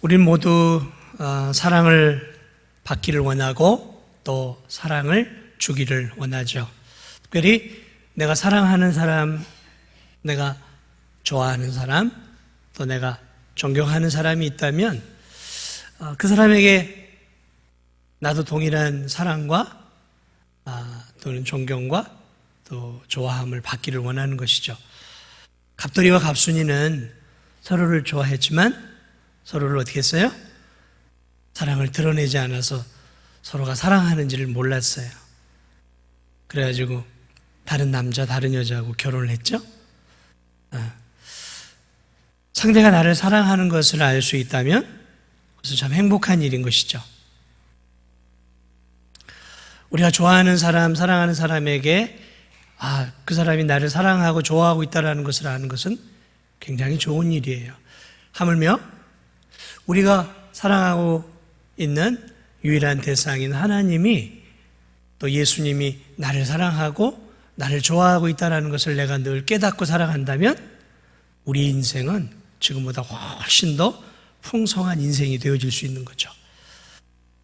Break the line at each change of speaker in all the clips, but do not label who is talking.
우린 모두 사랑을 받기를 원하고 또 사랑을 주기를 원하죠. 특별히 내가 사랑하는 사람, 내가 좋아하는 사람, 또 내가 존경하는 사람이 있다면 그 사람에게 나도 동일한 사랑과 또는 존경과 또 좋아함을 받기를 원하는 것이죠. 갑돌이와 갑순이는 서로를 좋아했지만 서로를 어떻게 했어요? 사랑을 드러내지 않아서 서로가 사랑하는지를 몰랐어요. 그래가지고 다른 남자, 다른 여자하고 결혼을 했죠. 상대가 나를 사랑하는 것을 알 수 있다면 그것은 참 행복한 일인 것이죠. 우리가 좋아하는 사람, 사랑하는 사람에게 그 사람이 나를 사랑하고 좋아하고 있다는 것을 아는 것은 굉장히 좋은 일이에요. 하물며 우리가 사랑하고 있는 유일한 대상인 하나님이 또 예수님이 나를 사랑하고 나를 좋아하고 있다는 것을 내가 늘 깨닫고 살아간다면 우리 인생은 지금보다 훨씬 더 풍성한 인생이 되어질 수 있는 거죠.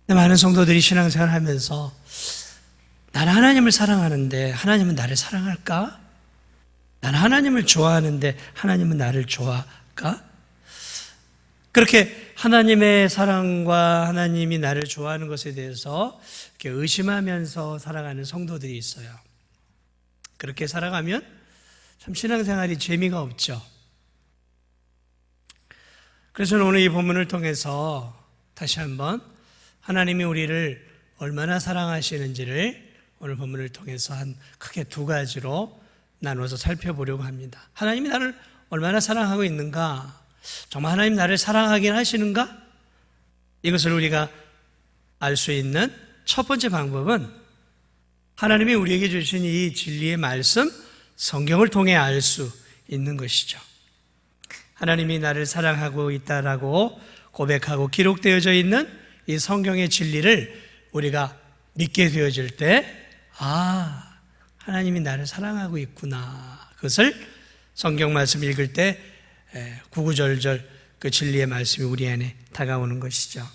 많은 성도들이 신앙생활을 하면서 나는 하나님을 사랑하는데 하나님은 나를 사랑할까? 나는 하나님을 좋아하는데 하나님은 나를 좋아할까? 그렇게 하나님의 사랑과 하나님이 나를 좋아하는 것에 대해서 이렇게 의심하면서 살아가는 성도들이 있어요. 그렇게 살아가면 참 신앙생활이 재미가 없죠. 그래서 오늘 이 본문을 통해서 다시 한번 하나님이 우리를 얼마나 사랑하시는지를 오늘 본문을 통해서 크게 두 가지로 나눠서 살펴보려고 합니다. 하나님이 나를 얼마나 사랑하고 있는가? 정말 하나님 나를 사랑하긴 하시는가? 이것을 우리가 알 수 있는 첫 번째 방법은 하나님이 우리에게 주신 이 진리의 말씀, 성경을 통해 알 수 있는 것이죠. 하나님이 나를 사랑하고 있다라고 고백하고 기록되어져 있는 이 성경의 진리를 우리가 믿게 되어질 때 하나님이 나를 사랑하고 있구나. 그것을 성경 말씀 읽을 때 구구절절 그 진리의 말씀이 우리 안에 다가오는 것이죠.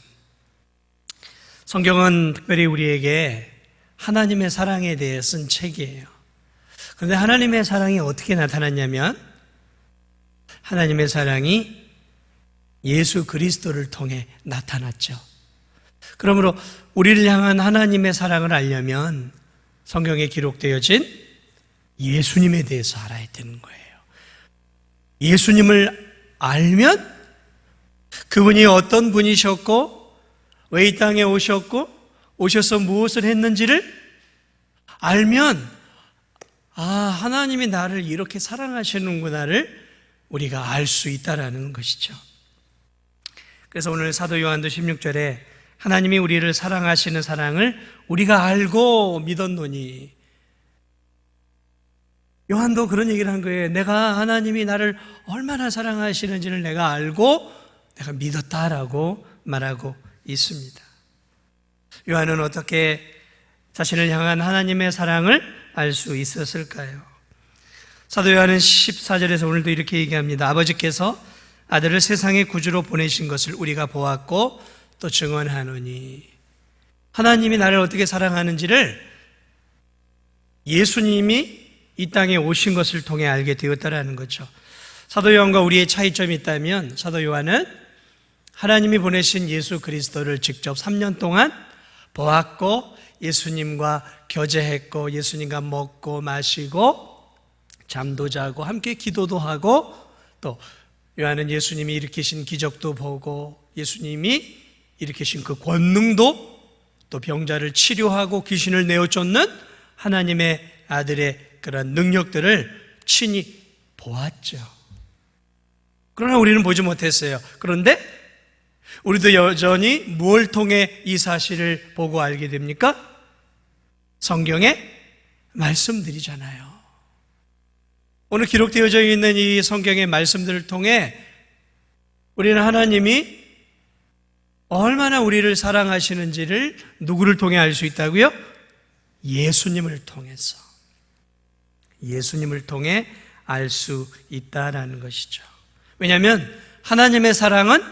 성경은 특별히 우리에게 하나님의 사랑에 대해 쓴 책이에요. 그런데 하나님의 사랑이 어떻게 나타났냐면 하나님의 사랑이 예수 그리스도를 통해 나타났죠. 그러므로 우리를 향한 하나님의 사랑을 알려면 성경에 기록되어진 예수님에 대해서 알아야 되는 거예요. 예수님을 알면 그분이 어떤 분이셨고 왜 이 땅에 오셨고 오셔서 무엇을 했는지를 알면 하나님이 나를 이렇게 사랑하시는구나를 우리가 알 수 있다라는 것이죠. 그래서 오늘 사도 요한도 16절에 하나님이 우리를 사랑하시는 사랑을 우리가 알고 믿었노니, 요한도 그런 얘기를 한 거예요. 내가 하나님이 나를 얼마나 사랑하시는지를 내가 알고 내가 믿었다라고 말하고 있습니다. 요한은 어떻게 자신을 향한 하나님의 사랑을 알 수 있었을까요? 사도 요한은 14절에서 오늘도 이렇게 얘기합니다. 아버지께서 아들을 세상의 구주로 보내신 것을 우리가 보았고 또 증언하노니, 하나님이 나를 어떻게 사랑하는지를 예수님이 이 땅에 오신 것을 통해 알게 되었다라는 거죠. 사도 요한과 우리의 차이점이 있다면 사도 요한은 하나님이 보내신 예수 그리스도를 직접 3년 동안 보았고 예수님과 교제했고 예수님과 먹고 마시고 잠도 자고 함께 기도도 하고, 또 요한은 예수님이 일으키신 기적도 보고 예수님이 일으키신 그 권능도, 또 병자를 치료하고 귀신을 내어쫓는 하나님의 아들의 그런 능력들을 친히 보았죠. 그러나 우리는 보지 못했어요. 그런데 우리도 여전히 뭘 통해 이 사실을 보고 알게 됩니까? 성경의 말씀들이잖아요. 오늘 기록되어져 있는 이 성경의 말씀들을 통해 우리는 하나님이 얼마나 우리를 사랑하시는지를 누구를 통해 알 수 있다고요? 예수님을 통해서, 예수님을 통해 알 수 있다라는 것이죠. 왜냐하면 하나님의 사랑은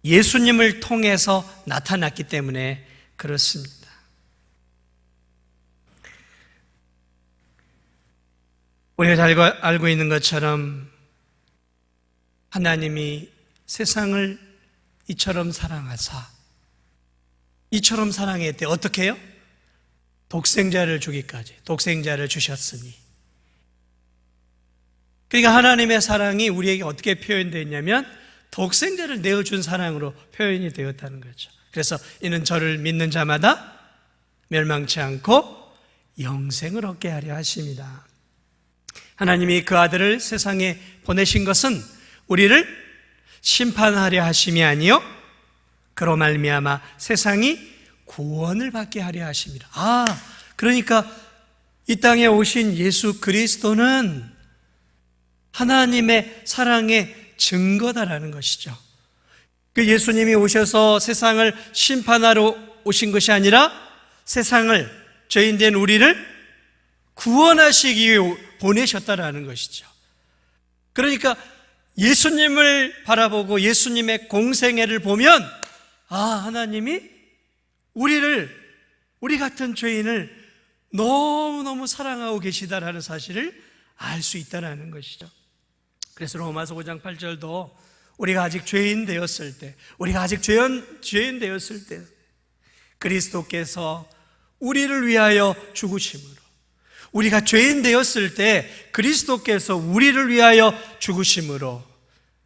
예수님을 통해서 나타났기 때문에 그렇습니다. 우리가 잘 알고 있는 것처럼 하나님이 세상을 이처럼 사랑하사, 이처럼 사랑했대. 어떻게 해요? 독생자를 주기까지, 독생자를 주셨으니. 그러니까 하나님의 사랑이 우리에게 어떻게 표현되었냐면 독생자를 내어준 사랑으로 표현이 되었다는 거죠. 그래서 이는 저를 믿는 자마다 멸망치 않고 영생을 얻게 하려 하십니다. 하나님이 그 아들을 세상에 보내신 것은 우리를 심판하려 하심이 아니요 그로 말미암아 세상이 구원을 받게 하려 하십니다. 그러니까 이 땅에 오신 예수 그리스도는 하나님의 사랑의 증거다라는 것이죠. 그 예수님이 오셔서 세상을 심판하러 오신 것이 아니라 세상을, 죄인된 우리를 구원하시기 위해 보내셨다라는 것이죠. 그러니까 예수님을 바라보고 예수님의 공생애를 보면 하나님이 우리 같은 죄인을 너무너무 사랑하고 계시다라는 사실을 알 수 있다는 것이죠. 그래서 로마서 5장 8절도 우리가 아직 죄인 되었을 때, 죄인 되었을 때 그리스도께서 우리를 위하여 죽으심으로, 우리가 죄인 되었을 때 그리스도께서 우리를 위하여 죽으심으로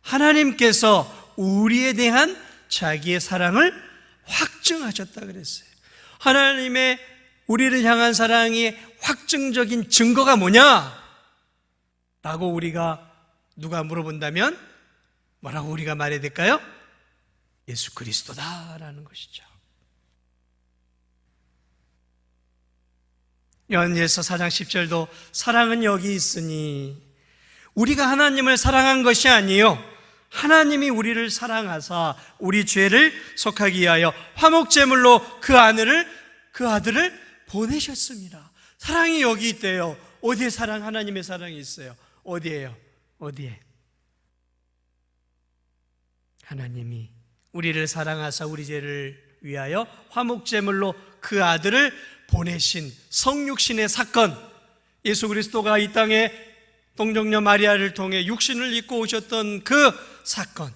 하나님께서 우리에 대한 자기의 사랑을 확증하셨다 그랬어요. 하나님의 우리를 향한 사랑의 확증적인 증거가 뭐냐? 라고 우리가 누가 물어본다면 뭐라고 우리가 말해야 될까요? 예수 그리스도다라는 것이죠. 요한일서 4장 10절도 사랑은 여기 있으니, 우리가 하나님을 사랑한 것이 아니요 하나님이 우리를 사랑하사 우리 죄를 속하기 위하여 화목제물로 그 아들을 보내셨습니다. 사랑이 여기 있대요. 어디에 하나님의 사랑이 있어요? 어디에요? 어디에? 하나님이 우리를 사랑하사 우리 죄를 위하여 화목제물로 그 아들을 보내신 성육신의 사건, 예수 그리스도가 이 땅에 동정녀 마리아를 통해 육신을 입고 오셨던 그 사건,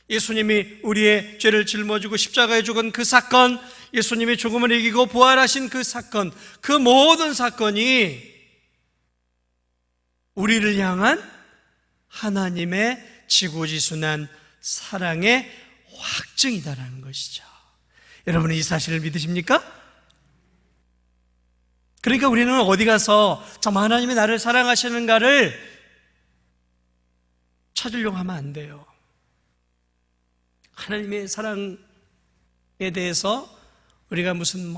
예수님이 우리의 죄를 짊어지고 십자가에 죽은 그 사건, 예수님이 죽음을 이기고 부활하신 그 사건, 그 모든 사건이 우리를 향한 하나님의 지고지순한 사랑의 확증이다라는 것이죠. 여러분은 이 사실을 믿으십니까? 그러니까 우리는 어디 가서 정말 하나님이 나를 사랑하시는가를 찾으려고 하면 안 돼요. 하나님의 사랑에 대해서 우리가 무슨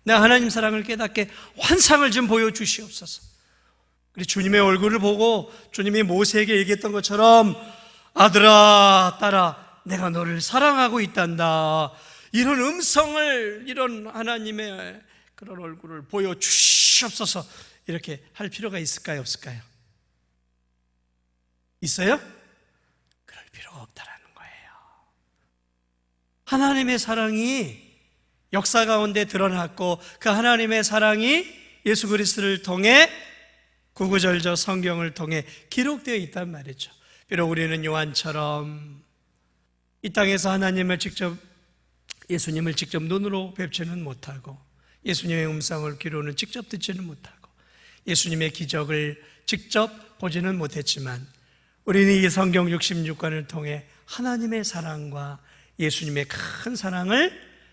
내가 하나님 사랑을 깨닫게 환상을 좀 보여주시옵소서. 그리고 주님의 얼굴을 보고 주님이 모세에게 얘기했던 것처럼 아들아 딸아 내가 너를 사랑하고 있단다, 이런 음성을, 이런 하나님의 그런 얼굴을 보여주시옵소서, 이렇게 할 필요가 있을까요? 없을까요? 있어요? 그럴 필요가 없다라는 거예요. 하나님의 사랑이 역사 가운데 드러났고 그 하나님의 사랑이 예수 그리스도를 통해 구구절절 성경을 통해 기록되어 있단 말이죠. 비록 우리는 요한처럼 이 땅에서 예수님을 직접 눈으로 뵙지는 못하고 예수님의 음성을 귀로는 직접 듣지는 못하고 예수님의 기적을 직접 보지는 못했지만 우리는 이 성경 66권을 통해 하나님의 사랑과 예수님의 큰 사랑을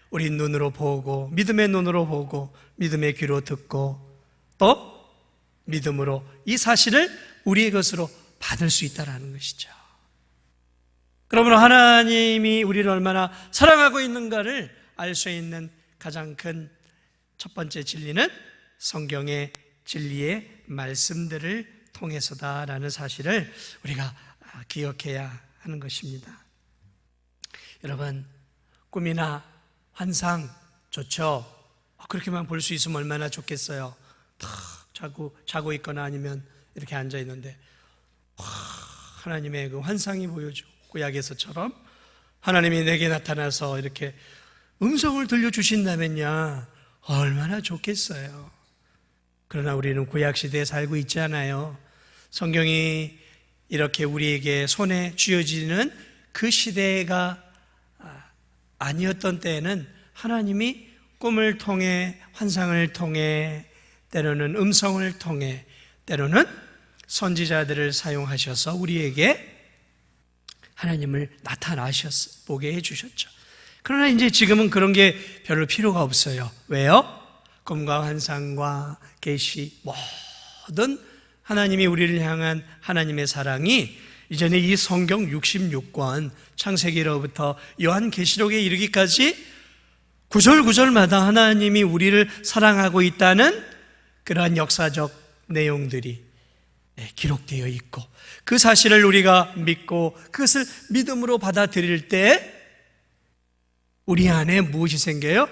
우리 눈으로 보고, 믿음의 눈으로 보고 믿음의 귀로 듣고 또 믿음으로 이 사실을 우리의 것으로 받을 수 있다는 것이죠. 그러므로 하나님이 우리를 얼마나 사랑하고 있는가를 알 수 있는 가장 큰 첫 번째 진리는 성경의 진리의 말씀들을 통해서다라는 사실을 우리가 기억해야 하는 것입니다. 여러분, 꿈이나 환상 좋죠? 그렇게만 볼 수 있으면 얼마나 좋겠어요. 탁 자고 있거나 아니면 이렇게 앉아 있는데 하나님의 그 환상이 보여지고 구약에서처럼 하나님이 내게 나타나서 이렇게 음성을 들려주신다면야 얼마나 좋겠어요. 그러나 우리는 구약시대에 살고 있지 않아요. 성경이 이렇게 우리에게 손에 쥐어지는 그 시대가 아니었던 때에는 하나님이 꿈을 통해, 환상을 통해, 때로는 음성을 통해, 때로는 선지자들을 사용하셔서 우리에게 하나님을 보게 해주셨죠. 그러나 이제 지금은 그런 게 별로 필요가 없어요. 왜요? 꿈과 환상과 계시, 모든 하나님이 우리를 향한 하나님의 사랑이 이전에 이 성경 66권 창세기로부터 요한계시록에 이르기까지 구절구절마다 하나님이 우리를 사랑하고 있다는 그러한 역사적 내용들이 기록되어 있고, 그 사실을 우리가 믿고 그것을 믿음으로 받아들일 때 우리 안에 무엇이 생겨요?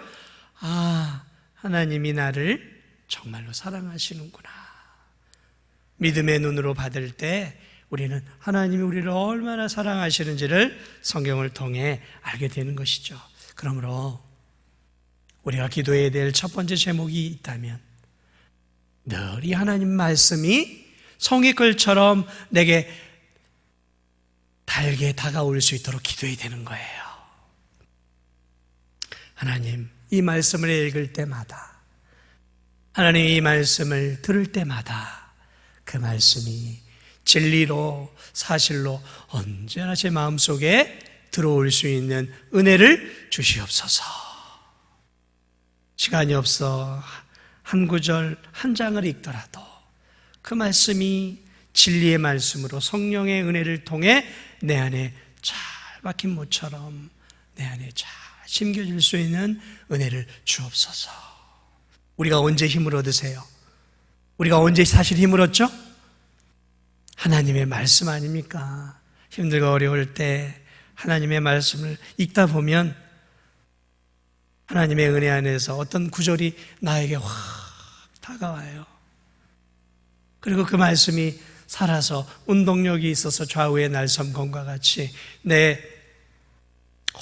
하나님이 나를 정말로 사랑하시는구나. 믿음의 눈으로 받을 때 우리는 하나님이 우리를 얼마나 사랑하시는지를 성경을 통해 알게 되는 것이죠. 그러므로 우리가 기도해야 될 첫 번째 제목이 있다면 늘 이 하나님 말씀이 성의글처럼 내게 달게 다가올 수 있도록 기도해야 되는 거예요. 하나님, 이 말씀을 읽을 때마다, 하나님 이 말씀을 들을 때마다 그 말씀이 진리로 사실로 언제나 제 마음속에 들어올 수 있는 은혜를 주시옵소서. 시간이 없어 한 구절 한 장을 읽더라도 그 말씀이 진리의 말씀으로 성령의 은혜를 통해 내 안에 잘 박힌 못처럼 내 안에 잘 심겨질 수 있는 은혜를 주옵소서. 우리가 언제 힘을 얻으세요? 우리가 언제 사실 힘을 얻죠? 하나님의 말씀 아닙니까? 힘들고 어려울 때 하나님의 말씀을 읽다 보면 하나님의 은혜 안에서 어떤 구절이 나에게 확 다가와요. 그리고 그 말씀이 살아서 운동력이 있어서 좌우의 날섬검과 같이 내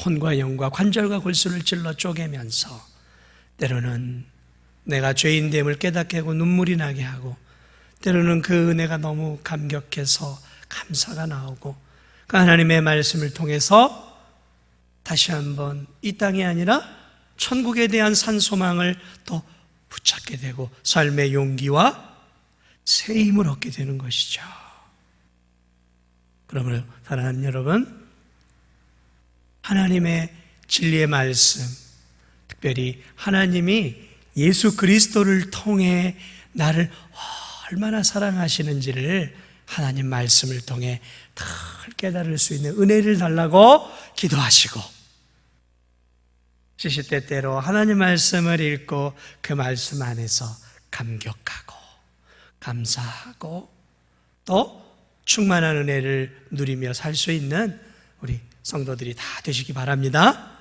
혼과 영과 관절과 골수를 찔러 쪼개면서 때로는 내가 죄인됨을 깨닫게 하고 눈물이 나게 하고, 때로는 그 은혜가 너무 감격해서 감사가 나오고, 그 하나님의 말씀을 통해서 다시 한번 이 땅이 아니라 천국에 대한 산소망을 또 붙잡게 되고 삶의 용기와 새 힘을 얻게 되는 것이죠. 그러므로 사랑하는 여러분, 하나님의 진리의 말씀, 특별히 하나님이 예수 그리스도를 통해 나를 얼마나 사랑하시는지를 하나님 말씀을 통해 다 깨달을 수 있는 은혜를 달라고 기도하시고, 시시때때로 하나님 말씀을 읽고 그 말씀 안에서 감격하고 감사하고 또 충만한 은혜를 누리며 살 수 있는 우리 성도들이 다 되시기 바랍니다.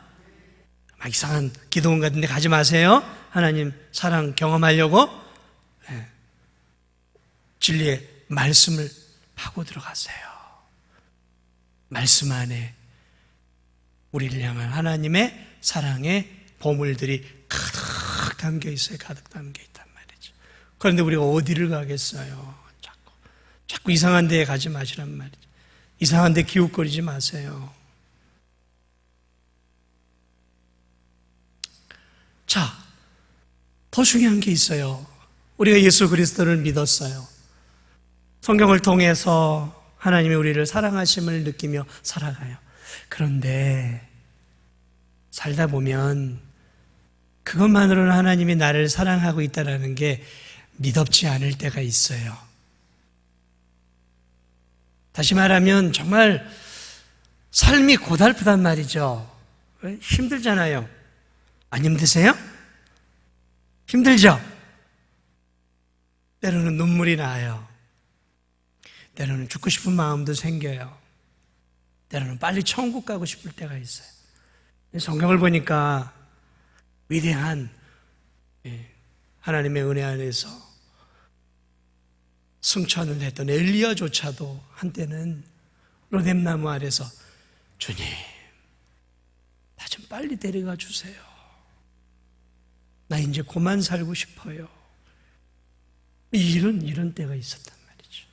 막 이상한 기도원 같은 데 가지 마세요. 하나님 사랑 경험하려고 진리의 말씀을 파고 들어가세요. 말씀 안에 우리를 향한 하나님의 사랑의 보물들이 가득 담겨 있어요. 가득 담겨 있단 말이죠. 그런데 우리가 어디를 가겠어요? 자꾸 이상한 데에 가지 마시란 말이죠. 이상한 데 기웃거리지 마세요. 자, 더 중요한 게 있어요. 우리가 예수 그리스도를 믿었어요. 성경을 통해서 하나님이 우리를 사랑하심을 느끼며 살아가요. 그런데 살다 보면 그것만으로는 하나님이 나를 사랑하고 있다는 게 믿op지 않을 때가 있어요. 다시 말하면 정말 삶이 고달프단 말이죠. 힘들잖아요. 안 힘드세요? 힘들죠? 때로는 눈물이 나요. 때로는 죽고 싶은 마음도 생겨요. 때로는 빨리 천국 가고 싶을 때가 있어요. 성경을 보니까 위대한 하나님의 은혜 안에서 승천을 했던 엘리야조차도 한때는 로뎀나무 아래서 주님, 나 좀 빨리 데려가 주세요. 나 이제 그만 살고 싶어요. 이런 때가 있었단 말이죠.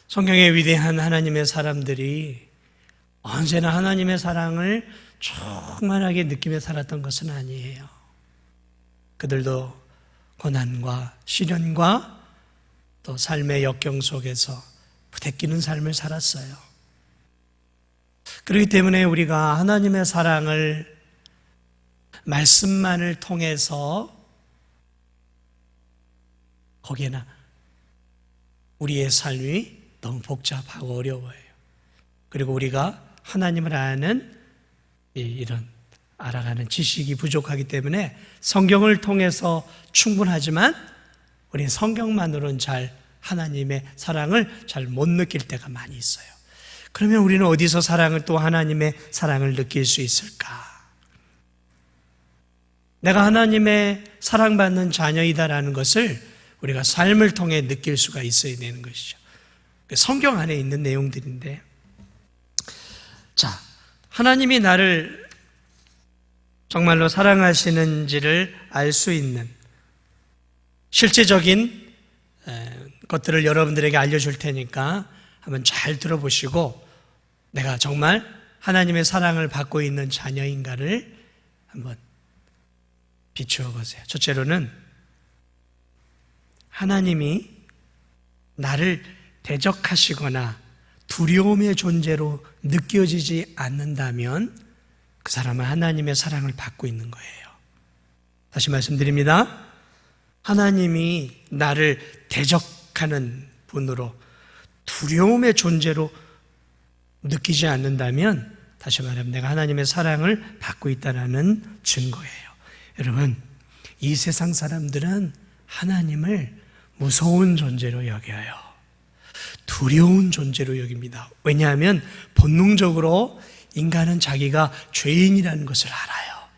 성경의 위대한 하나님의 사람들이 언제나 하나님의 사랑을 충만하게 느끼며 살았던 것은 아니에요. 그들도 고난과 시련과 또 삶의 역경 속에서 부대끼는 삶을 살았어요. 그렇기 때문에 우리가 하나님의 사랑을 말씀만을 통해서 거기에나 우리의 삶이 너무 복잡하고 어려워요. 그리고 우리가 하나님을 아는 이런 알아가는 지식이 부족하기 때문에 성경을 통해서 충분하지만 우리는 성경만으로는 잘 하나님의 사랑을 잘 못 느낄 때가 많이 있어요. 그러면 우리는 어디서 사랑을 또 하나님의 사랑을 느낄 수 있을까? 내가 하나님의 사랑받는 자녀이다라는 것을 우리가 삶을 통해 느낄 수가 있어야 되는 것이죠. 성경 안에 있는 내용들인데, 자, 하나님이 나를 정말로 사랑하시는지를 알 수 있는 실제적인 것들을 여러분들에게 알려줄 테니까 한번 잘 들어보시고 내가 정말 하나님의 사랑을 받고 있는 자녀인가를 한번 비추어 보세요. 첫째로는 하나님이 나를 대적하시거나 두려움의 존재로 느껴지지 않는다면 그 사람은 하나님의 사랑을 받고 있는 거예요. 다시 말씀드립니다. 하나님이 나를 대적하는 분으로 두려움의 존재로 느끼지 않는다면 다시 말하면 내가 하나님의 사랑을 받고 있다는 증거예요. 여러분, 이 세상 사람들은 하나님을 무서운 존재로 여겨요. 두려운 존재로 여깁니다. 왜냐하면 본능적으로 인간은 자기가 죄인이라는 것을 알아요.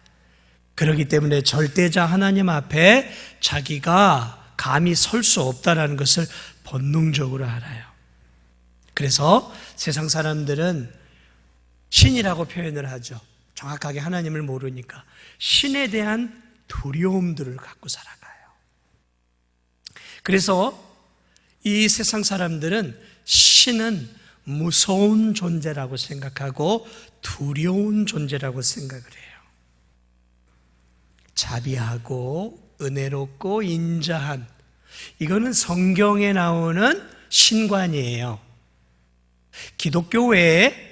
그렇기 때문에 절대자 하나님 앞에 자기가 감히 설 수 없다는 것을 본능적으로 알아요. 그래서 세상 사람들은 신이라고 표현을 하죠. 정확하게 하나님을 모르니까 신에 대한 두려움들을 갖고 살아가요. 그래서 이 세상 사람들은 신은 무서운 존재라고 생각하고 두려운 존재라고 생각을 해요. 자비하고 은혜롭고 인자한, 이거는 성경에 나오는 신관이에요. 기독교 외에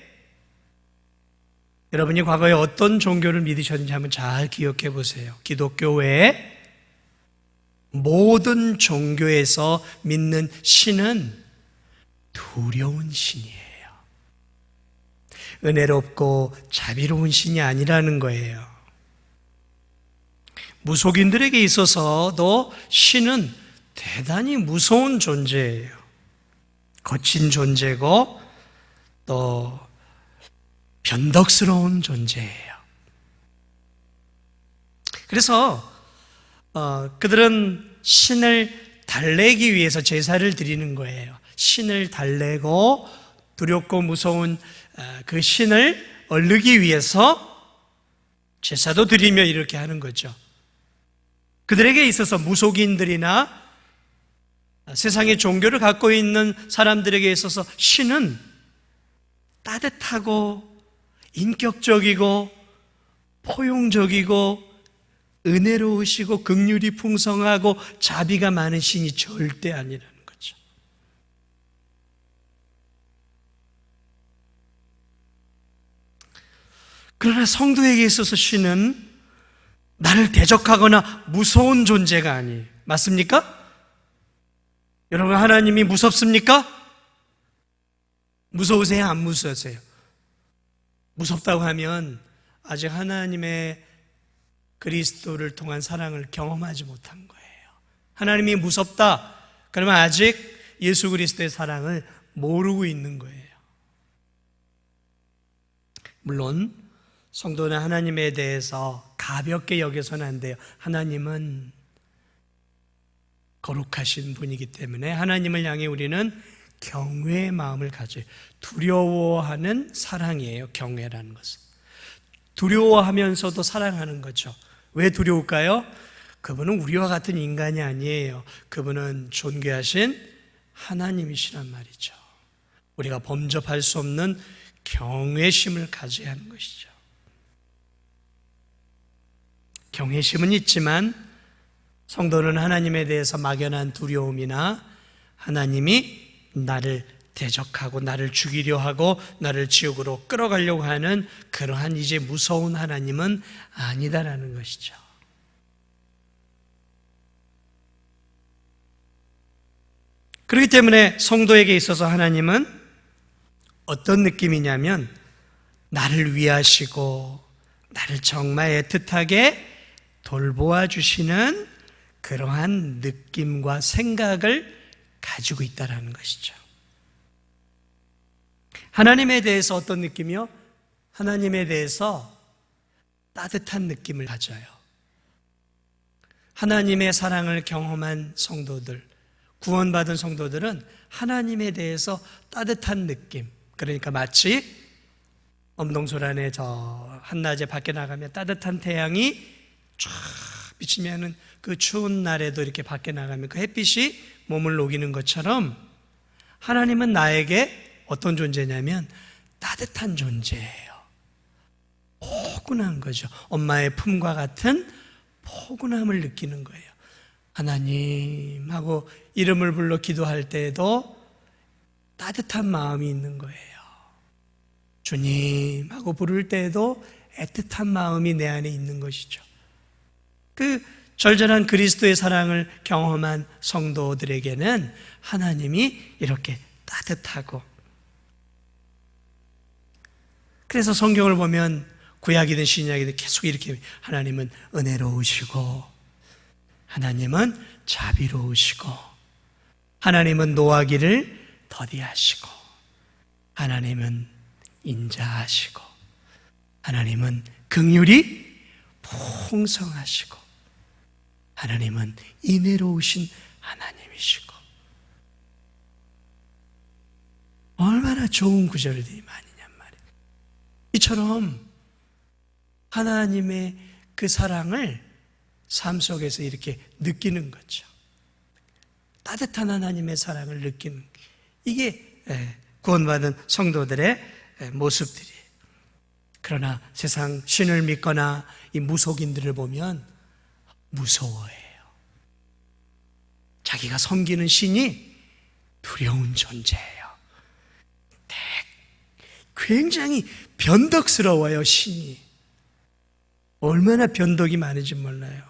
여러분이 과거에 어떤 종교를 믿으셨는지 한번 잘 기억해 보세요. 기독교 외에 모든 종교에서 믿는 신은 두려운 신이에요. 은혜롭고 자비로운 신이 아니라는 거예요. 무속인들에게 있어서도 신은 대단히 무서운 존재예요. 거친 존재고 또 변덕스러운 존재예요. 그래서 그들은 신을 달래기 위해서 제사를 드리는 거예요. 신을 달래고 두렵고 무서운 그 신을 얼르기 위해서 제사도 드리며 이렇게 하는 거죠. 그들에게 있어서 무속인들이나 세상의 종교를 갖고 있는 사람들에게 있어서 신은 따뜻하고 인격적이고 포용적이고 은혜로우시고 긍휼이 풍성하고 자비가 많은 신이 절대 아니라는 거죠. 그러나 성도에게 있어서 신은 나를 대적하거나 무서운 존재가 아니에요. 맞습니까? 여러분, 하나님이 무섭습니까? 무서우세요? 안 무서우세요? 무섭다고 하면 아직 하나님의 그리스도를 통한 사랑을 경험하지 못한 거예요. 하나님이 무섭다, 그러면 아직 예수 그리스도의 사랑을 모르고 있는 거예요. 물론 성도는 하나님에 대해서 가볍게 여겨서는 안 돼요. 하나님은 거룩하신 분이기 때문에 하나님을 향해 우리는 경외의 마음을 가져요. 두려워하는 사랑이에요. 경외라는 것은 두려워하면서도 사랑하는 거죠. 왜 두려울까요? 그분은 우리와 같은 인간이 아니에요. 그분은 존귀하신 하나님이시란 말이죠. 우리가 범접할 수 없는 경외심을 가져야 하는 것이죠. 경외심은 있지만 성도는 하나님에 대해서 막연한 두려움이나 하나님이 나를 대적하고 나를 죽이려 하고 나를 지옥으로 끌어가려고 하는 그러한 이제 무서운 하나님은 아니다라는 것이죠. 그렇기 때문에 성도에게 있어서 하나님은 어떤 느낌이냐면 나를 위하시고 나를 정말 애틋하게 돌보아 주시는 그러한 느낌과 생각을 가지고 있다는 것이죠. 하나님에 대해서 어떤 느낌이요? 하나님에 대해서 따뜻한 느낌을 가져요. 하나님의 사랑을 경험한 성도들, 구원받은 성도들은 하나님에 대해서 따뜻한 느낌, 그러니까 마치 엄동설 안에 저 한낮에 밖에 나가면 따뜻한 태양이 쫙 비치면은 그 추운 날에도 이렇게 밖에 나가면 그 햇빛이 몸을 녹이는 것처럼 하나님은 나에게 어떤 존재냐면 따뜻한 존재예요. 포근한 거죠. 엄마의 품과 같은 포근함을 느끼는 거예요. 하나님 하고 이름을 불러 기도할 때에도 따뜻한 마음이 있는 거예요. 주님 하고 부를 때에도 애틋한 마음이 내 안에 있는 것이죠. 그 절절한 그리스도의 사랑을 경험한 성도들에게는 하나님이 이렇게 따뜻하고, 그래서 성경을 보면 구약이든 신약이든 계속 이렇게 하나님은 은혜로우시고 하나님은 자비로우시고 하나님은 노하기를 더디하시고 하나님은 인자하시고 하나님은 긍휼이 풍성하시고 하나님은 인애로우신 하나님이시고. 얼마나 좋은 구절들이 많으냔 말이에요. 이처럼 하나님의 그 사랑을 삶 속에서 이렇게 느끼는 거죠. 따뜻한 하나님의 사랑을 느끼는, 이게 구원받은 성도들의 모습들이에요. 그러나 세상 신을 믿거나 이 무속인들을 보면 무서워해요. 자기가 섬기는 신이 두려운 존재예요. 굉장히 변덕스러워요, 신이. 얼마나 변덕이 많은지 몰라요.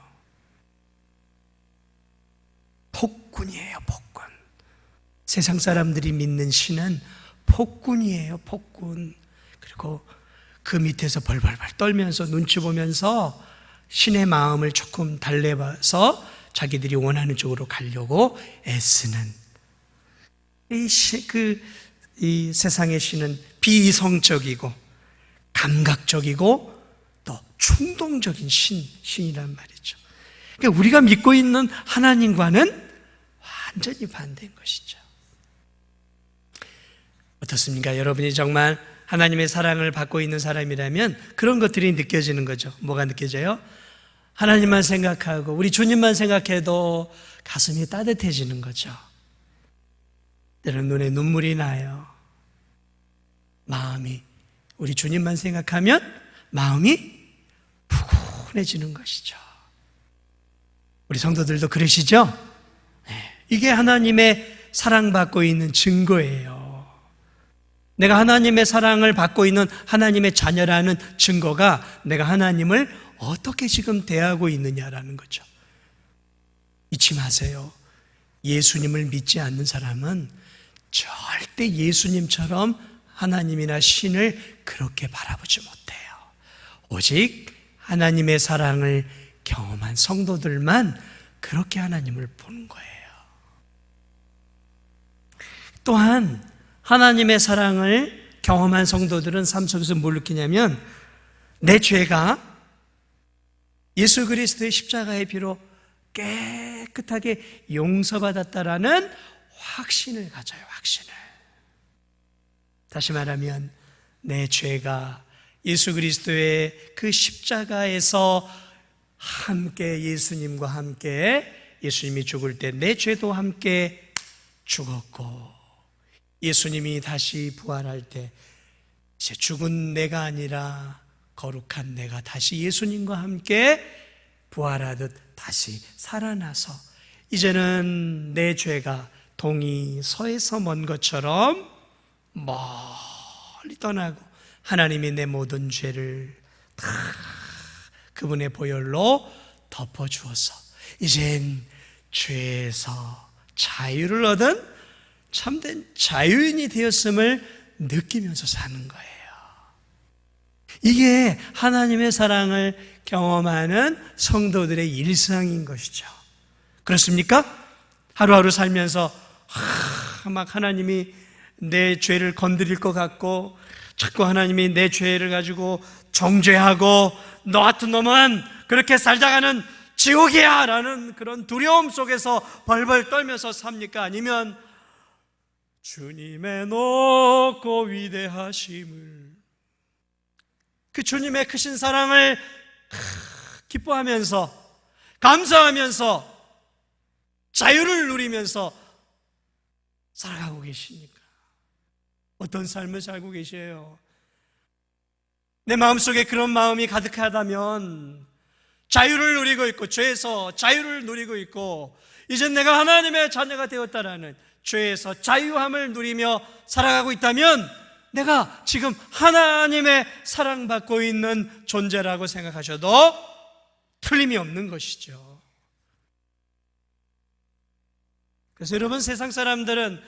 폭군이에요, 폭군. 세상 사람들이 믿는 신은 폭군이에요, 폭군. 그리고 그 밑에서 벌벌벌 떨면서 눈치 보면서 신의 마음을 조금 달래봐서 자기들이 원하는 쪽으로 가려고 애쓰는 이 세상의 신은 비이성적이고 감각적이고 또 충동적인 신이란 말이죠. 그러니까 우리가 믿고 있는 하나님과는 완전히 반대인 것이죠. 어떻습니까? 여러분이 정말 하나님의 사랑을 받고 있는 사람이라면 그런 것들이 느껴지는 거죠. 뭐가 느껴져요? 하나님만 생각하고 우리 주님만 생각해도 가슴이 따뜻해지는 거죠. 때로는 눈에 눈물이 나요. 마음이, 우리 주님만 생각하면 마음이 푸근해지는 것이죠. 우리 성도들도 그러시죠? 네. 이게 하나님의 사랑받고 있는 증거예요. 내가 하나님의 사랑을 받고 있는 하나님의 자녀라는 증거가 내가 하나님을 어떻게 지금 대하고 있느냐라는 거죠. 잊지 마세요. 예수님을 믿지 않는 사람은 절대 예수님처럼 하나님이나 신을 그렇게 바라보지 못해요. 오직 하나님의 사랑을 경험한 성도들만 그렇게 하나님을 보는 거예요. 또한 하나님의 사랑을 경험한 성도들은 삶 속에서 뭘 느끼냐면 내 죄가 예수 그리스도의 십자가의 피로 깨끗하게 용서받았다라는 확신을 가져요. 확신을. 다시 말하면 내 죄가 예수 그리스도의 그 십자가에서 함께 예수님과 함께 예수님이 죽을 때 내 죄도 함께 죽었고 예수님이 다시 부활할 때 이제 죽은 내가 아니라 거룩한 내가 다시 예수님과 함께 부활하듯 다시 살아나서 이제는 내 죄가 동이 서에서 먼 것처럼 멀리 떠나고 하나님이 내 모든 죄를 다 그분의 보혈로 덮어주어서 이젠 죄에서 자유를 얻은 참된 자유인이 되었음을 느끼면서 사는 거예요. 이게 하나님의 사랑을 경험하는 성도들의 일상인 것이죠. 그렇습니까? 하루하루 살면서 막 하나님이 내 죄를 건드릴 것 같고 자꾸 하나님이 내 죄를 가지고 정죄하고 너 같은 놈은 그렇게 살다가는 지옥이야 라는 그런 두려움 속에서 벌벌 떨면서 삽니까? 아니면 주님의 높고 위대하심을 그 주님의 크신 사랑을 기뻐하면서 감사하면서 자유를 누리면서 살아가고 계십니까? 어떤 삶을 살고 계세요? 내 마음속에 그런 마음이 가득하다면 자유를 누리고 있고 죄에서 자유를 누리고 있고 이젠 내가 하나님의 자녀가 되었다라는 죄에서 자유함을 누리며 살아가고 있다면 내가 지금 하나님의 사랑받고 있는 존재라고 생각하셔도 틀림이 없는 것이죠. 그래서 여러분, 세상 사람들은,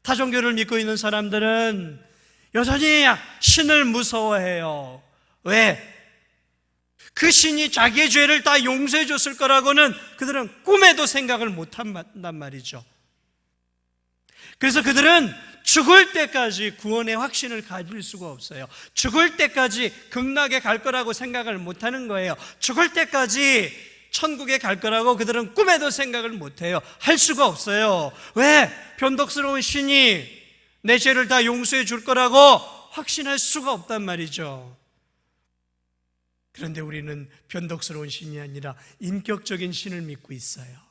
타종교를 믿고 있는 사람들은 여전히 신을 무서워해요. 왜? 그 신이 자기의 죄를 다 용서해 줬을 거라고는 그들은 꿈에도 생각을 못 한단 말이죠. 그래서 그들은 죽을 때까지 구원의 확신을 가질 수가 없어요. 죽을 때까지 극락에 갈 거라고 생각을 못 하는 거예요. 죽을 때까지 천국에 갈 거라고 그들은 꿈에도 생각을 못 해요. 할 수가 없어요. 왜? 변덕스러운 신이 내 죄를 다 용서해 줄 거라고 확신할 수가 없단 말이죠. 그런데 우리는 변덕스러운 신이 아니라 인격적인 신을 믿고 있어요.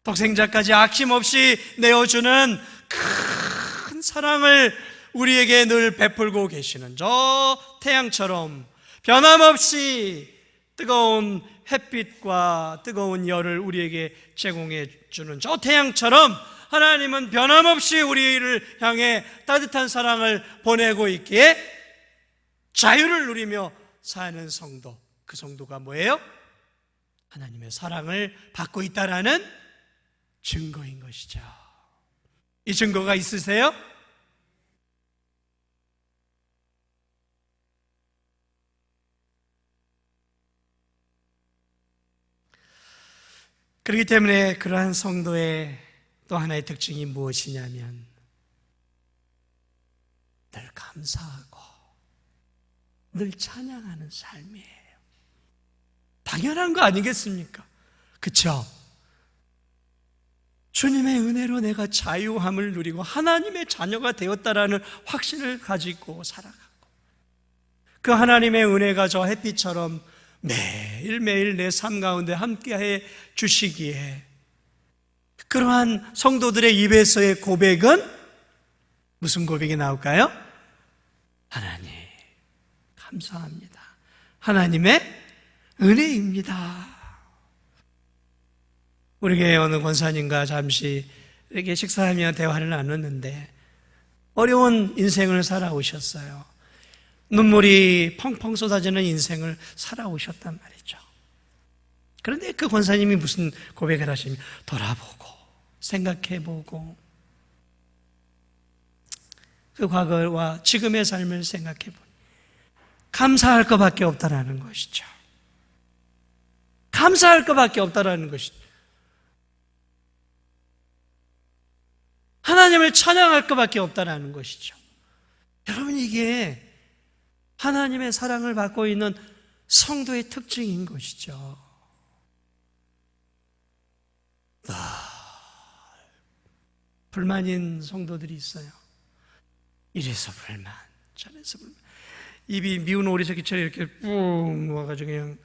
독생자까지 아낌없이 내어주는 큰 사랑을 우리에게 늘 베풀고 계시는 저 태양처럼 변함없이 뜨거운 햇빛과 뜨거운 열을 우리에게 제공해 주는 저 태양처럼 하나님은 변함없이 우리를 향해 따뜻한 사랑을 보내고 있기에 자유를 누리며 사는 성도, 그 성도가 뭐예요? 하나님의 사랑을 받고 있다라는 증거인 것이죠. 이 증거가 있으세요? 그렇기 때문에 그러한 성도의 또 하나의 특징이 무엇이냐면 늘 감사하고 늘 찬양하는 삶이에요. 당연한 거 아니겠습니까? 그렇죠? 주님의 은혜로 내가 자유함을 누리고 하나님의 자녀가 되었다라는 확신을 가지고 살아가고 그 하나님의 은혜가 저 햇빛처럼 매일매일 내 삶 가운데 함께해 주시기에 그러한 성도들의 입에서의 고백은 무슨 고백이 나올까요? 하나님 감사합니다. 하나님의 은혜입니다. 우리 교회 어느 권사님과 잠시 이렇게 식사하며 대화를 나눴는데 어려운 인생을 살아오셨어요. 눈물이 펑펑 쏟아지는 인생을 살아오셨단 말이죠. 그런데 그 권사님이 무슨 고백을 하시면 돌아보고 생각해보고 그 과거와 지금의 삶을 생각해보니 감사할 것밖에 없다라는 것이죠. 감사할 것밖에 없다라는 것이죠. 하나님을 찬양할 것밖에 없다라는 것이죠. 여러분, 이게 하나님의 사랑을 받고 있는 성도의 특징인 것이죠. 불만인 성도들이 있어요. 이래서 불만, 저래서 불만. 입이 미운 오리새끼처럼 이렇게 뿡 와가지고 그냥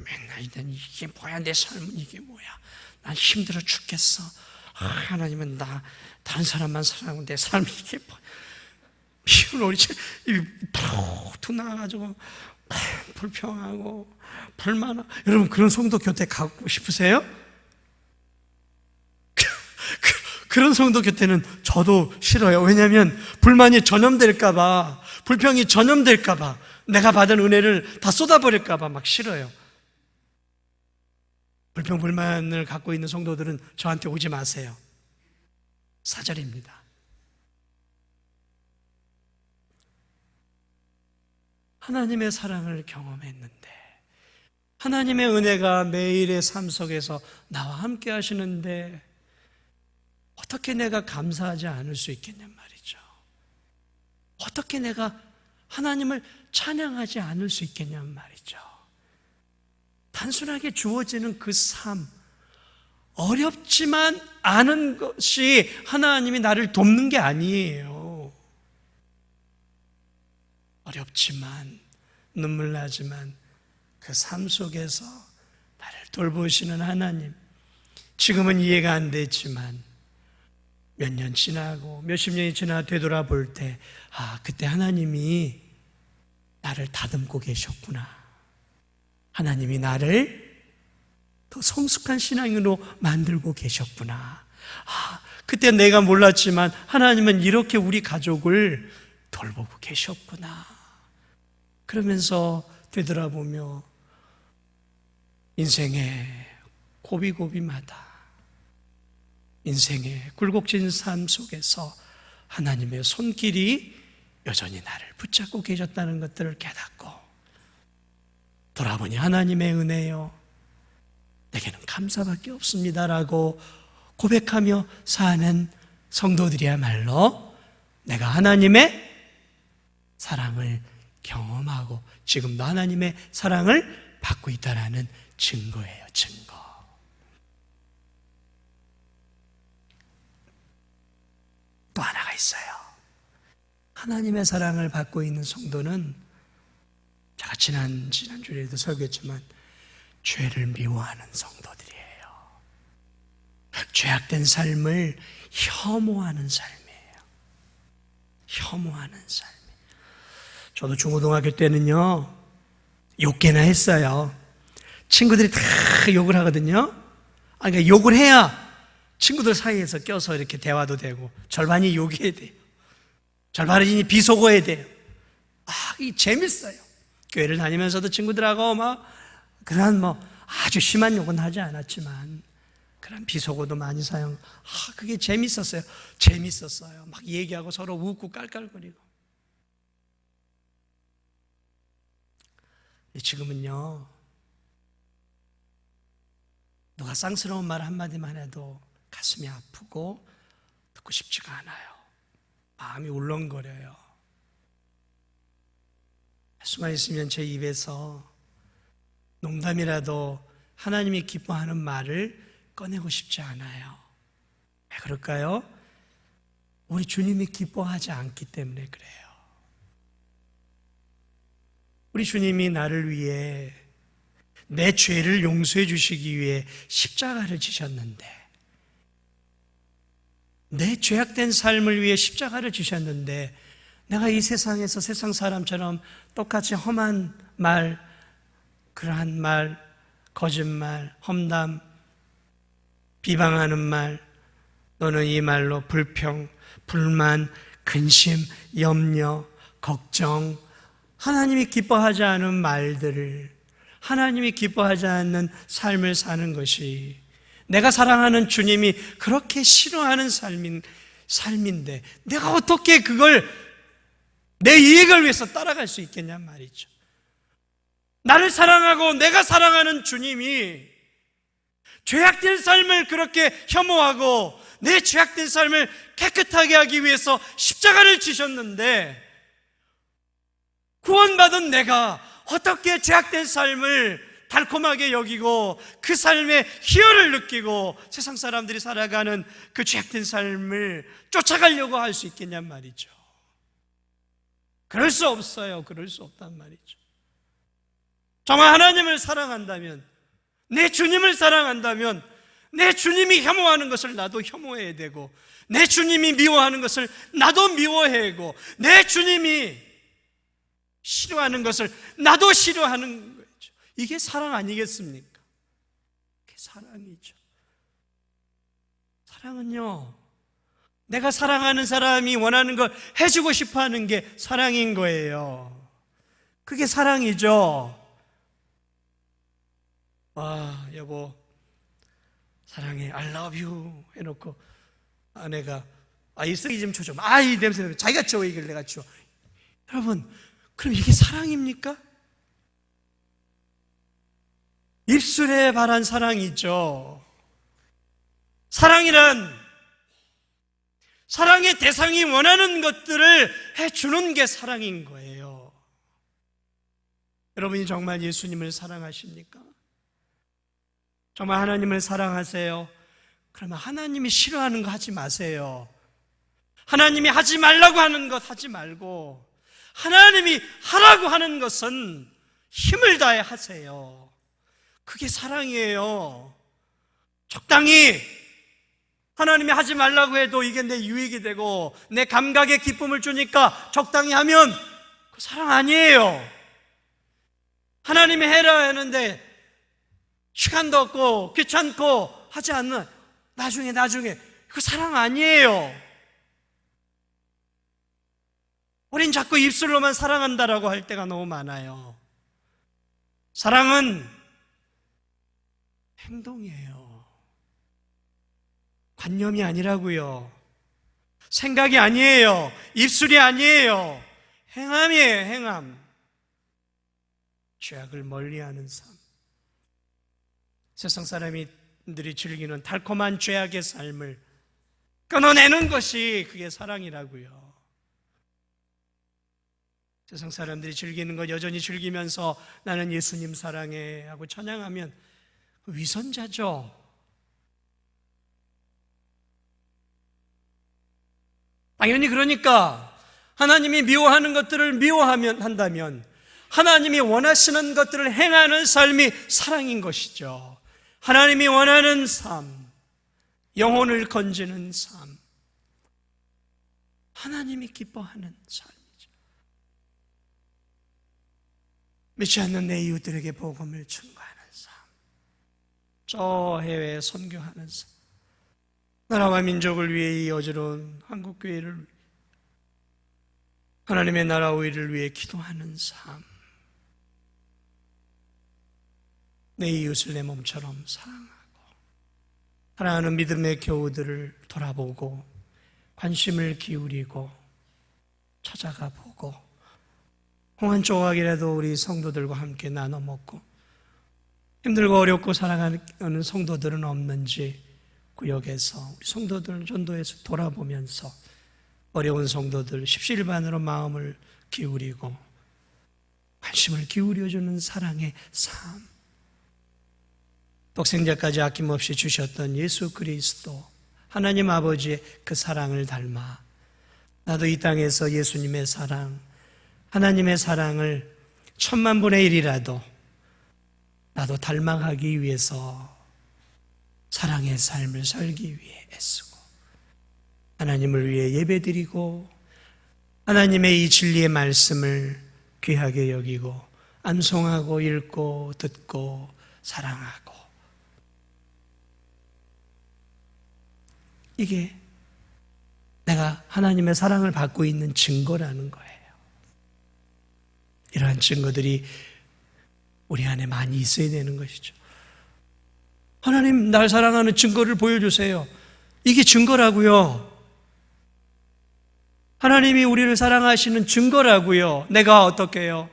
맨날 이게 뭐야, 내 삶은 이게 뭐야, 난 힘들어 죽겠어. 하나님은 나 다른 사람만 사랑하고 내 삶이 이게 뭐야. 미운 오리새끼 입이 푹 나와가지고 불평하고 불만하고. 여러분, 그런 성도 곁에 가고 싶으세요? 그런 성도 곁에는 저도 싫어요. 왜냐하면 불만이 전염될까봐, 불평이 전염될까봐, 내가 받은 은혜를 다 쏟아버릴까봐 막 싫어요. 불평, 불만을 갖고 있는 성도들은 저한테 오지 마세요. 사절입니다. 하나님의 사랑을 경험했는데, 하나님의 은혜가 매일의 삶 속에서 나와 함께 하시는데 어떻게 내가 감사하지 않을 수 있겠냔 말이죠. 어떻게 내가 하나님을 찬양하지 않을 수 있겠냔 말이죠. 단순하게 주어지는 그 삶, 어렵지만 않은 것이 하나님이 나를 돕는 게 아니에요. 어렵지만, 눈물 나지만 그 삶 속에서 나를 돌보시는 하나님, 지금은 이해가 안 됐지만 몇 년 지나고 몇십 년이 지나 되돌아볼 때, 그때 하나님이 나를 다듬고 계셨구나. 하나님이 나를 더 성숙한 신앙으로 만들고 계셨구나. 그때 내가 몰랐지만 하나님은 이렇게 우리 가족을 돌보고 계셨구나. 그러면서 되돌아보며 인생의 고비고비마다, 인생의 굴곡진 삶 속에서 하나님의 손길이 여전히 나를 붙잡고 계셨다는 것들을 깨닫고, 돌아보니 하나님의 은혜요, 내게는 감사밖에 없습니다라고 고백하며 사는 성도들이야말로 내가 하나님의 사랑을 경험하고 지금도 하나님의 사랑을 받고 있다는 증거예요. 증거. 또 하나가 있어요. 하나님의 사랑을 받고 있는 성도는, 제가 지난주에도 설교했지만 죄를 미워하는 성도들이에요. 죄악된 삶을 혐오하는 삶이에요. 혐오하는 삶. 저도 중고등학교 때는요, 욕개나 했어요. 친구들이 다 욕을 하거든요. 그러니까 욕을 해야 친구들 사이에서 껴서 이렇게 대화도 되고, 절반이 욕해야 돼요. 절반이 비속어해야 돼요. 이게 재밌어요. 교회를 다니면서도 친구들하고 그런 아주 심한 욕은 하지 않았지만 그런 비속어도 많이 사용. 그게 재밌었어요. 재밌었어요. 막 얘기하고 서로 웃고 깔깔거리고. 지금은요, 누가 쌍스러운 말 한마디만 해도 가슴이 아프고 듣고 싶지가 않아요. 마음이 울렁거려요. 수만 있으면 제 입에서 농담이라도 하나님이 기뻐하는 말을 꺼내고 싶지 않아요. 왜 그럴까요? 우리 주님이 기뻐하지 않기 때문에 그래요. 우리 주님이 나를 위해, 내 죄를 용서해 주시기 위해 십자가를 지셨는데, 내 죄악된 삶을 위해 십자가를 지셨는데, 내가 이 세상에서 세상 사람처럼 똑같이 험한 말, 그러한 말, 거짓말, 험담, 비방하는 말, 또는 이 말로 불평, 불만, 근심, 염려, 걱정, 하나님이 기뻐하지 않은 말들을, 하나님이 기뻐하지 않는 삶을 사는 것이 내가 사랑하는 주님이 그렇게 싫어하는 삶인데 내가 어떻게 그걸 내 이익을 위해서 따라갈 수 있겠냔 말이죠. 나를 사랑하고 내가 사랑하는 주님이 죄악된 삶을 그렇게 혐오하고 내 죄악된 삶을 깨끗하게 하기 위해서 십자가를 지셨는데, 구원받은 내가 어떻게 죄악된 삶을 달콤하게 여기고 그 삶의 희열을 느끼고 세상 사람들이 살아가는 그 죄악된 삶을 쫓아가려고 할 수 있겠냔 말이죠. 그럴 수 없어요. 그럴 수 없단 말이죠. 정말 하나님을 사랑한다면, 내 주님을 사랑한다면 내 주님이 혐오하는 것을 나도 혐오해야 되고, 내 주님이 미워하는 것을 나도 미워해야 하고, 내 주님이 싫어하는 것을 나도 싫어하는 거죠. 이게 사랑 아니겠습니까? 이게 사랑이죠. 사랑은요, 내가 사랑하는 사람이 원하는 걸 해주고 싶어 하는 게 사랑인 거예요. 그게 사랑이죠. 와, 여보 사랑해, I love you 해놓고 아내가 이 쓰레기 좀 쳐 좀, 이 냄새, 자기가 치워 이걸 내가 치워. 여러분, 그럼 이게 사랑입니까? 입술에 바란 사랑이죠. 사랑이란 사랑의 대상이 원하는 것들을 해주는 게 사랑인 거예요. 여러분이 정말 예수님을 사랑하십니까? 정말 하나님을 사랑하세요? 그러면 하나님이 싫어하는 거 하지 마세요. 하나님이 하지 말라고 하는 것 하지 말고, 하나님이 하라고 하는 것은 힘을 다해 하세요. 그게 사랑이에요. 적당히 하나님이 하지 말라고 해도 이게 내 유익이 되고 내 감각에 기쁨을 주니까 적당히 하면 그 사랑 아니에요. 하나님이 해라 하는데 시간도 없고 귀찮고 하지 않는 나중에 그 사랑 아니에요. 우린 자꾸 입술로만 사랑한다라고 할 때가 너무 많아요. 사랑은 행동이에요. 관념이 아니라고요. 생각이 아니에요. 입술이 아니에요. 행함이에요. 행함. 죄악을 멀리하는 삶. 세상 사람들이 즐기는 달콤한 죄악의 삶을 끊어내는 것이 그게 사랑이라고요. 세상 사람들이 즐기는 것 여전히 즐기면서 나는 예수님 사랑해 하고 찬양하면 위선자죠. 당연히 그러니까 하나님이 미워하는 것들을 미워하면 한다면 하나님이 원하시는 것들을 행하는 삶이 사랑인 것이죠. 하나님이 원하는 삶, 영혼을 건지는 삶, 하나님이 기뻐하는 삶이죠. 믿지 않는 내 이웃들에게 복음을 증거하는 삶, 저 해외에 선교하는 삶, 나라와 민족을 위해 이 어지러운 한국교회를, 하나님의 나라 의를 위해 기도하는 삶, 내 이웃을 내 몸처럼 사랑하고 사랑하는 믿음의 교우들을 돌아보고 관심을 기울이고 찾아가 보고 콩 한 조각이라도 우리 성도들과 함께 나눠 먹고, 힘들고 어렵고 살아가는 성도들은 없는지 구역에서 우리 성도들 전도해서 돌아보면서 어려운 성도들 십시일반으로 마음을 기울이고 관심을 기울여주는 사랑의 삶, 독생자까지 아낌없이 주셨던 예수 그리스도 하나님 아버지의 그 사랑을 닮아 나도 이 땅에서 예수님의 사랑, 하나님의 사랑을 10,000,000분의 1이라도 나도 닮아가기 위해서 사랑의 삶을 살기 위해 애쓰고 하나님을 위해 예배드리고 하나님의 이 진리의 말씀을 귀하게 여기고 암송하고 읽고 듣고 사랑하고, 이게 내가 하나님의 사랑을 받고 있는 증거라는 거예요. 이러한 증거들이 우리 안에 많이 있어야 되는 것이죠. 하나님 날 사랑하는 증거를 보여주세요. 이게 증거라고요. 하나님이 우리를 사랑하시는 증거라고요. 내가 어떻게 해요?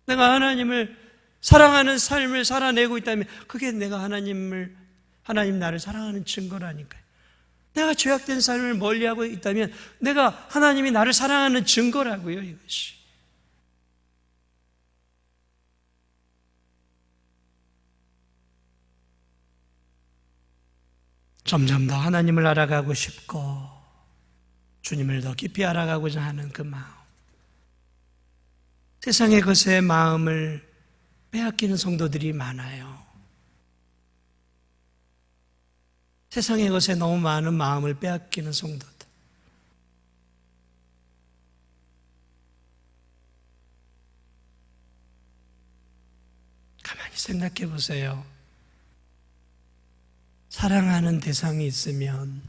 내가 하나님을 사랑하는 삶을 살아내고 있다면 그게 내가 하나님 나를 사랑하는 증거라니까요. 내가 죄악된 삶을 멀리하고 있다면 내가 하나님이 나를 사랑하는 증거라고요. 이것이 점점 더 하나님을 알아가고 싶고 주님을 더 깊이 알아가고자 하는 그 마음, 세상의 것에 마음을 빼앗기는 성도들이 많아요. 세상의 것에 너무 많은 마음을 빼앗기는 성도들. 가만히 생각해 보세요. 사랑하는 대상이 있으면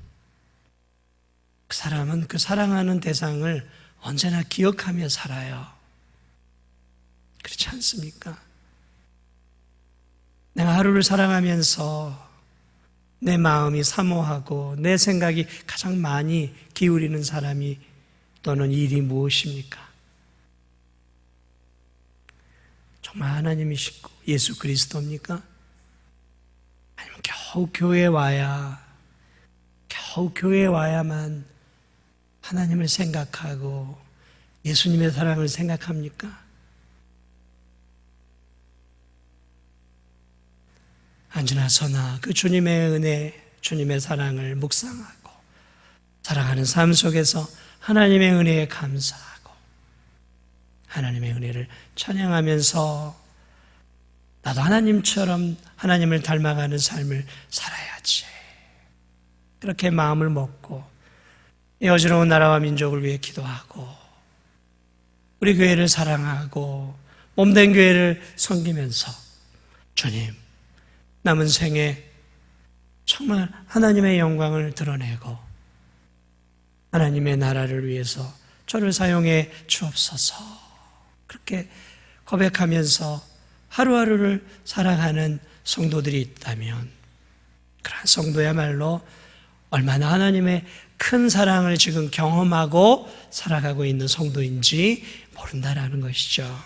그 사람은 그 사랑하는 대상을 언제나 기억하며 살아요. 그렇지 않습니까? 내가 하루를 살아가면서 내 마음이 사모하고 내 생각이 가장 많이 기울이는 사람이 또는 일이 무엇입니까? 정말 하나님이시고 예수 그리스도입니까? 아니면 겨우 교회에 와야만 하나님을 생각하고 예수님의 사랑을 생각합니까? 언제나 서나 그 주님의 은혜, 주님의 사랑을 묵상하고 살아가는 삶 속에서 하나님의 은혜에 감사하고 하나님의 은혜를 찬양하면서 나도 하나님처럼 하나님을 닮아가는 삶을 살아야지, 그렇게 마음을 먹고 이 어지러운 나라와 민족을 위해 기도하고 우리 교회를 사랑하고 몸된 교회를 섬기면서 주님, 남은 생에 정말 하나님의 영광을 드러내고 하나님의 나라를 위해서 저를 사용해 주옵소서, 그렇게 고백하면서 하루하루를 살아가는 성도들이 있다면 그러한 성도야말로 얼마나 하나님의 큰 사랑을 지금 경험하고 살아가고 있는 성도인지 모른다라는 것이죠.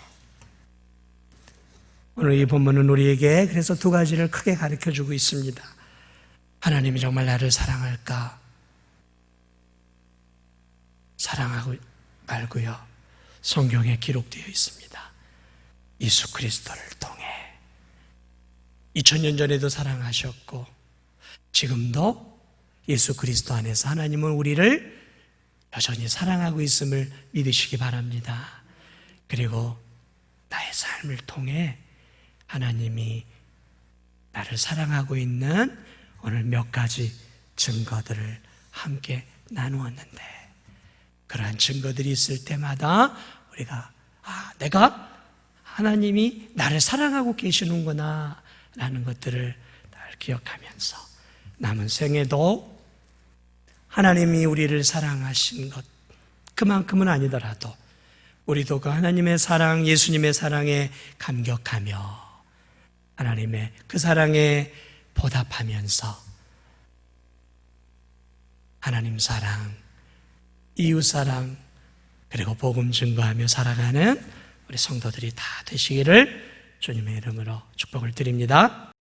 오늘 이 본문은 우리에게 그래서 두 가지를 크게 가르쳐주고 있습니다. 하나님이 정말 나를 사랑할까? 사랑하고 말고요, 성경에 기록되어 있습니다. 예수 그리스도를 통해 2000년 전에도 사랑하셨고 지금도 예수 그리스도 안에서 하나님은 우리를 여전히 사랑하고 있음을 믿으시기 바랍니다. 그리고 나의 삶을 통해 하나님이 나를 사랑하고 있는 오늘 몇 가지 증거들을 함께 나누었는데, 그러한 증거들이 있을 때마다 우리가 내가 하나님이 나를 사랑하고 계시는구나 라는 것들을 늘 기억하면서 남은 생에도 하나님이 우리를 사랑하신 것 그만큼은 아니더라도 우리도 그 하나님의 사랑, 예수님의 사랑에 감격하며 하나님의 그 사랑에 보답하면서 하나님 사랑, 이웃 사랑, 그리고 복음 증거하며 살아가는 우리 성도들이 다 되시기를 주님의 이름으로 축복을 드립니다.